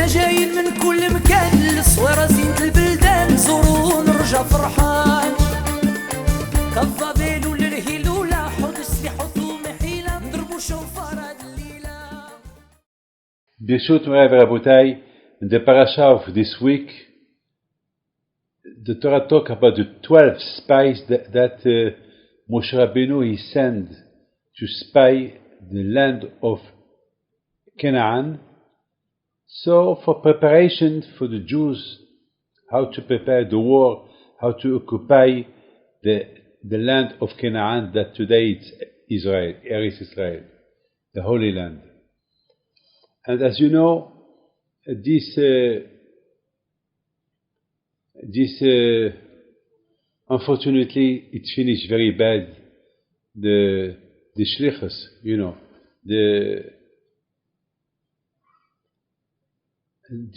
احنا جايين من كل مكان للصويرة زينة البلدان زوروا ونرجع فرحان كالضبيل وللهيلولة حط السلاح حطوا محيلة نضربوا شوفار هاد الليلة. Birshut Moray Rabotai, in the Parsha of this week, the Torah talk about the 12 spies that Moshe Rabbeinu he sent to spy the land of Canaan. So for preparation for the Jews, how to prepare the war, how to occupy the land of Canaan that today it's Israel, Eretz Israel, the Holy Land. And as you know, this unfortunately it finished very bad. The Shlichus, you know,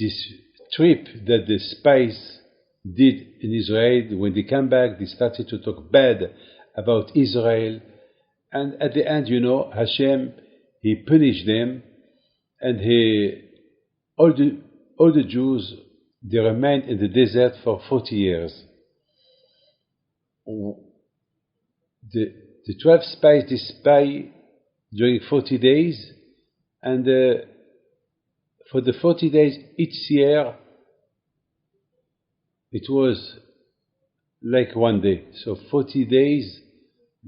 this trip that the spies did in Israel, when they came back, they started to talk bad about Israel, and at the end, you know, Hashem he punished them, and all the Jews they remained in the desert for 40 years. The 12 spies they spy during 40 days, and for the 40 days each year it was like one day. So 40 days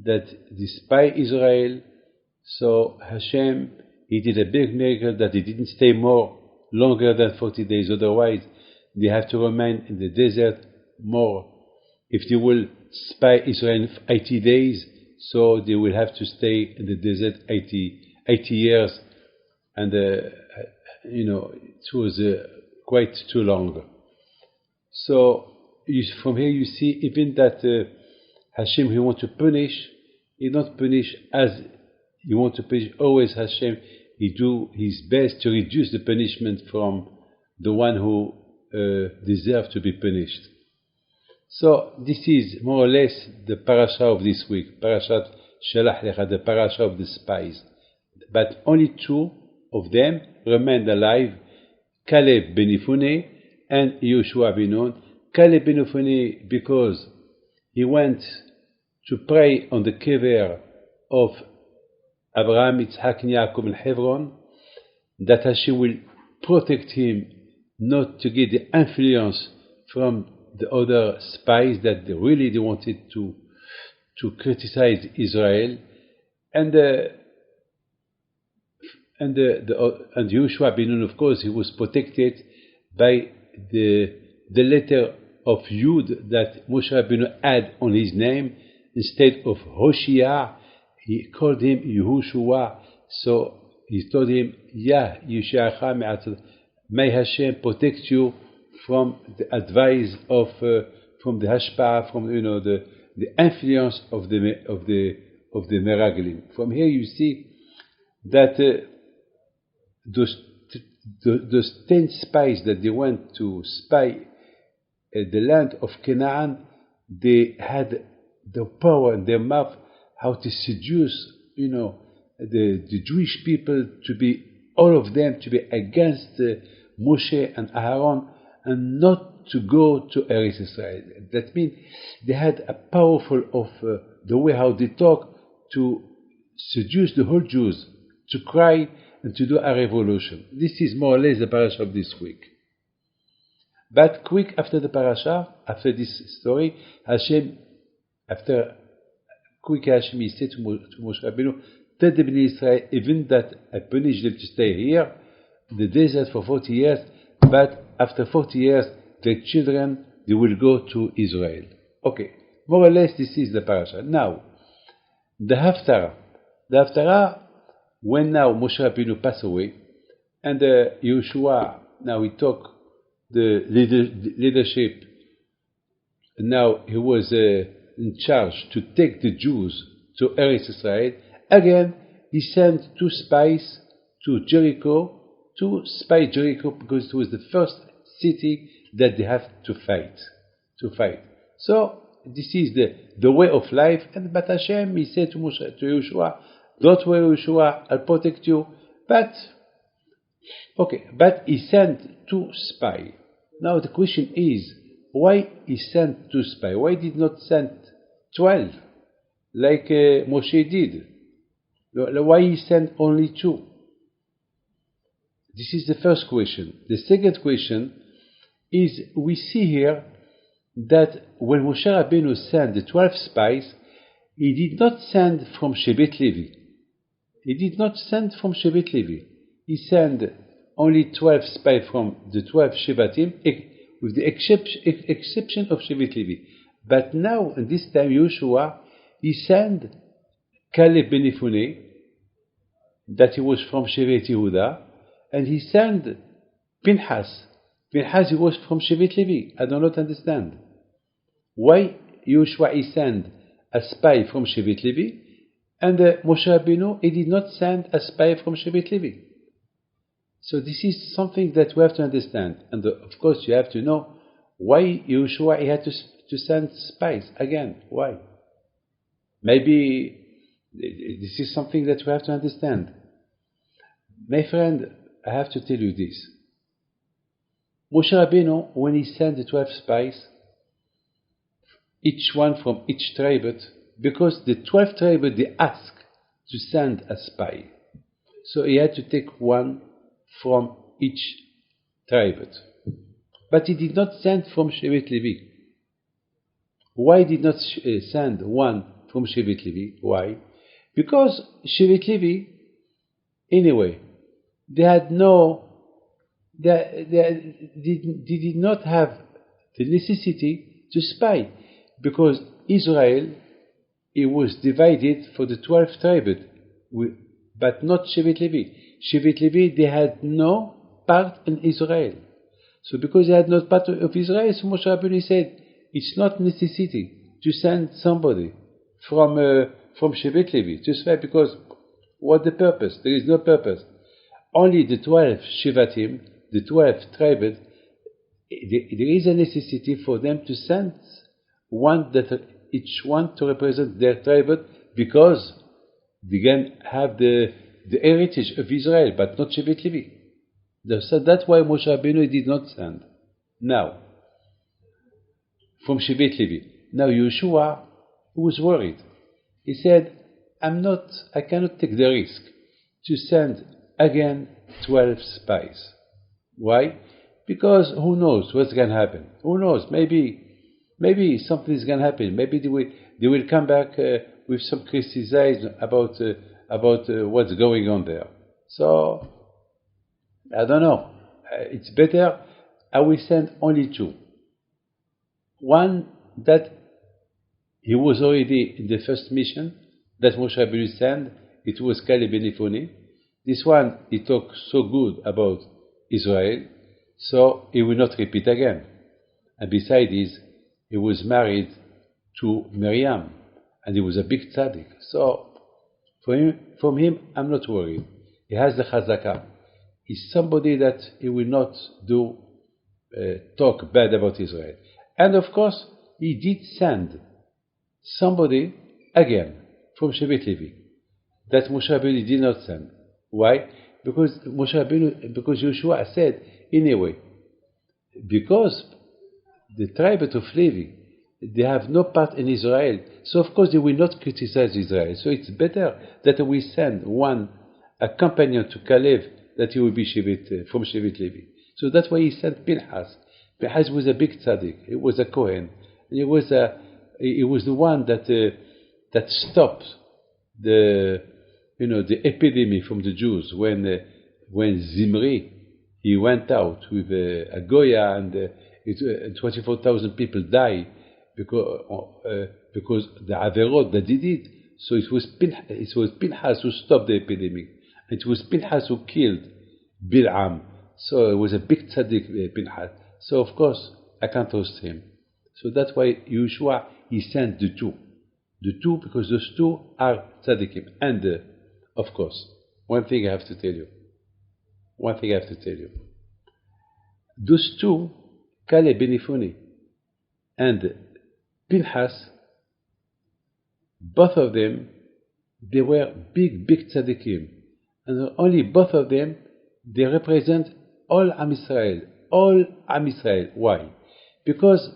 that they spy Israel. So Hashem he did a big miracle that they didn't stay longer than 40 days. Otherwise they have to remain in the desert more. If they will spy Israel 80 days, so they will have to stay in the desert 80 years, and you know, it was quite too long. So from here you see even that Hashem he want to punish, he not punish as he want to punish. Always Hashem he do his best to reduce the punishment from the one who deserve to be punished. So this is more or less the parasha of this week, Parashat Shelach, Lecha, the parasha of the spies. But only two of them remained alive, Caleb ben Yefuneh and Yehoshua ben Nun. Caleb ben Yefuneh because he went to pray on the kever of Abraham, Yitzhak, and Yaakov in Hebron, that Hashem will protect him not to get the influence from the other spies that they wanted to criticize Israel, and Yehoshua ben Nun, of course, he was protected by the letter of Yud that Moshe Rabbeinu had on his name. Instead of Hoshea, he called him Yehoshua. So he told him, "Yeah, Yeshayacha me'atzad." May Hashem protect you from the advice of, from the hashpah, from the influence of the meraglim. From here you see that those 10 spies that they went to spy the land of Canaan, they had the power in their mouth how to seduce, the Jewish people to be, all of them to be against Moshe and Aaron and not to go to Eretz Israel. That means they had a powerful of the way how they talk to seduce the whole Jews to cry and to do a revolution. This is more or less the parasha of this week. But quick after the parasha, after this story, Hashem he said to Moshe Rabbeinu, tell the Bnei Israel, even that I punish them to stay here in the desert for 40 years, but after 40 years, their children, they will go to Israel. Okay, more or less this is the parasha. Now, the Haftarah, when now Moshe Rabbeinu passed away, and Yehoshua, now he took the leadership, now he was in charge to take the Jews to Eretz Israel. Again, he sent 2 spies to Jericho to spy Jericho because it was the first city that they have to fight. So this is the way of life. And but Hashem, he said to Yehoshua, don't worry, Yehoshua, I'll protect you. But Okay, but he sent 2 spies. Now the question is, why he sent 2 spies? Why did not send 12, like Moshe did? Why he sent only 2? This is the first question. The second question is, we see here that when Moshe Rabbeinu sent the 12 spies, he did not send from Shevet Levi. He did not send from Shevet Levi. He sent only 12 spies from the 12 Shevatim, with the exception of Shevet Levi. But now, in this time, Yehoshua, he sent Caleb ben Yefuneh, that he was from Shevet Yehudah, and he sent Pinchas. Pinchas, he was from Shevet Levi. I do not understand. Why Yehoshua, he sent a spy from Shevet Levi, and Moshe Rabbeinu, he did not send a spy from Shevet Levi. So this is something that we have to understand. And of course, you have to know why Yehoshua, he had to send spies again. Why? Maybe this is something that we have to understand. My friend, I have to tell you this. Moshe Rabbeinu, when he sent the 12 spies, each one from each tribe, because the 12 tribes, they asked to send a spy. So he had to take one from each tribe. But he did not send from Shevet Levi. Why did not send one from Shevet Levi? Why? Because Shevet Levi, anyway, they did not have the necessity to spy, because Israel, it was divided for the 12 tribes, but not Shevet Levi. Shevet Levi, they had no part in Israel. So because they had no part of Israel, so Moshe Rabbeinu said, it's not necessity to send somebody from Shevet Levi to spy, because what the purpose? There is no purpose. Only the 12 Shevatim, the 12 tribes, there is a necessity for them to send one, that each one to represent their tribe, because they can have the heritage of Israel, but not Shevet Levi. So that's why Moshe Rabbeinu did not send. Now, from Shevet Levi. Now Yehoshua was worried. He said, I cannot take the risk to send again 12 spies. Why? Because who knows what's going to happen? Who knows? Maybe something is going to happen. Maybe they will come back with some criticism about what's going on there. So, I don't know. It's better I will send only 2. One, that he was already in the first mission that Moshe Rabbeinu sent. It was Caleb ben Yefuneh. This one, he talked so good about Israel, so he will not repeat again. And besides this, he was married to Miriam, and he was a big tzaddik. So, from him, I'm not worried. He has the chazakah. He's somebody that he will not talk bad about Israel. And of course, he did send somebody again from Shevet Levi that Moshe Rabbeinu did not send. Why? Because Yehoshua said, anyway, because the tribe of Levi, they have no part in Israel, so of course they will not criticize Israel. So it's better that we send a companion to Caleb, that he will be from Shevet Levi. So that's why he sent Pinchas. Pinchas was a big tzaddik. He was a Kohen. And he was the one that stopped the epidemic from the Jews when Zimri, he went out with a Goya, and 24,000 people died because the Averot that did it. So it was Pinchas who stopped the epidemic. It was Pinchas who killed Bil'am. So it was a big tzaddik, Pinchas. So of course I can't trust him. So that's why Yehoshua, he sent the 2. The 2, because those 2 are tzaddikim. And of course, one thing I have to tell you. Those 2, Caleb ben Yefuneh and Pinchas, both of them, they were big tzaddikim. And only both of them, they represent all Am Israel. All Am Israel. Why? Because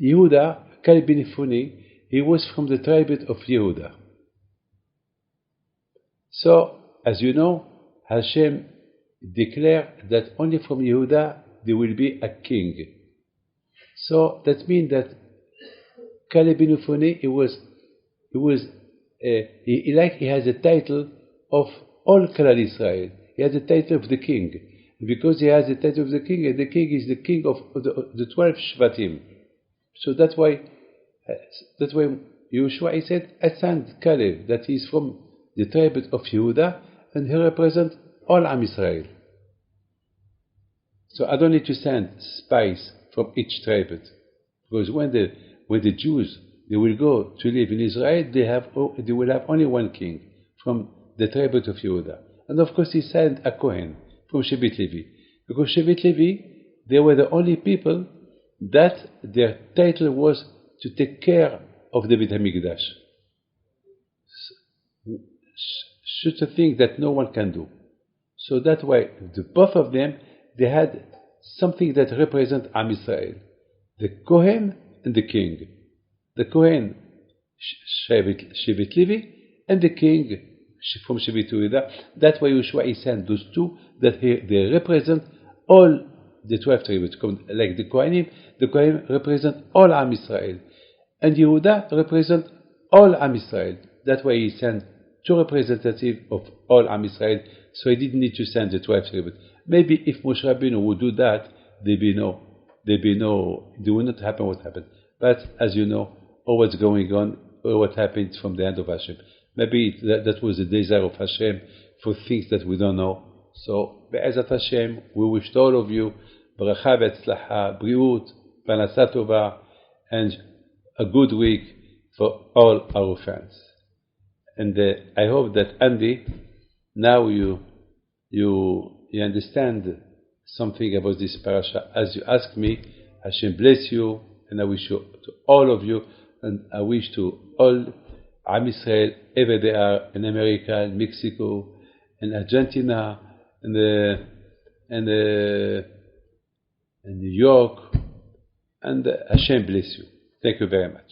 Yehudah, Caleb ben Yefuneh, he was from the tribe of Yehudah. So, as you know, Hashem declared that only from Yehudah there will be a king. So that means that Caleb ben Yefuneh, he has a title of all Klal Israel. He has the title of the king. Because he has the title of the king, and the king is the king of the 12 Shvatim. So that's why Yehoshua, he said, I sent Caleb, that he is from the tribe of Yehudah, and he represents all Am Israel. So I don't need to send spies from each tribe, because when the Jews, they will go to live in Israel, they will have only one king from the tribe of Yehudah. And of course he sent a Kohen from Shevet Levi, because Shevet Levi, they were the only people that their title was to take care of the Beit HaMikdash. Such a thing that no one can do. So that's why both of them, they had something that represents Am Israel. The Kohen and the king. The Kohen, Shevet Levi, and the king from Shevet Yehudah. That's why Yehoshua sent those two, that they represent all the 12 tribes. Like the Kohen represent all Am Israel. And Yehudah represent all Am Israel. That's why he sent two representatives of all Am Israel, so he didn't need to send the 12 tribes. Maybe if Moshe Rabbeinu would do that, it would not happen what happened. But as you know, all what's going on, all what happened from the hand of Hashem. Maybe that was the desire of Hashem for things that we don't know. So, Be'ezat Hashem, we wish to all of you bracha v'etzlacha, briut, parnasa tova, and a good week for all our fans. And I hope that Andy, now you understand something about this parasha. As you asked me, Hashem bless you, and I wish you to all of you, and I wish to all Am Israel, ever they are in America, in Mexico, in Argentina, in New York, and Hashem bless you. Thank you very much.